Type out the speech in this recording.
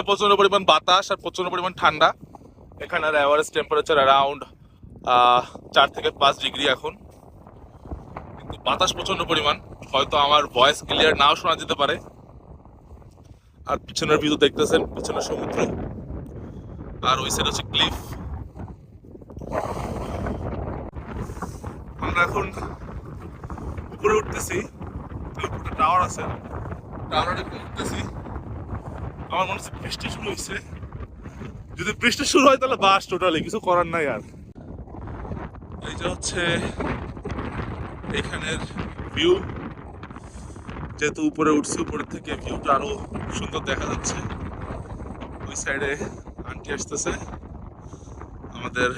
প্রচন্ড পরিমাণ বাতাস আর প্রচন্ড পরিমাণ ঠান্ডা। এখানের অ্যাভারেজ টেম্পারেচার অ্যারাউন্ড 4 থেকে 5 ডিগ্রি এখন, কিন্তু বাতাস প্রচন্ড পরিমাণ, হয়তো আমার ভয়েস ক্লিয়ার নাও শোনা যেতে পারে। আর পিছনের ভিউ দেখতেছেন, পিছনের সমুদ্র, আর ওই সাইড হচ্ছে ক্লিফ। আমরা এখন উপরে উঠতেছি, উপরে টাওয়ার আছে, টাওয়ারে উঠতেছি। আমার মনে হচ্ছে বৃষ্টি শুরু হয়েছে, যদি বৃষ্টি শুরু হয় তাহলে বাস টোটালি কিছু করার নাই আর। এই যে হচ্ছে এখানের ভিউ, যেহেতু উপরে উঠছি উপরের থেকে ভিউটা আরো সুন্দর দেখা যাচ্ছে। ওই সাইডে আন্টি আসতেছে, আমাদের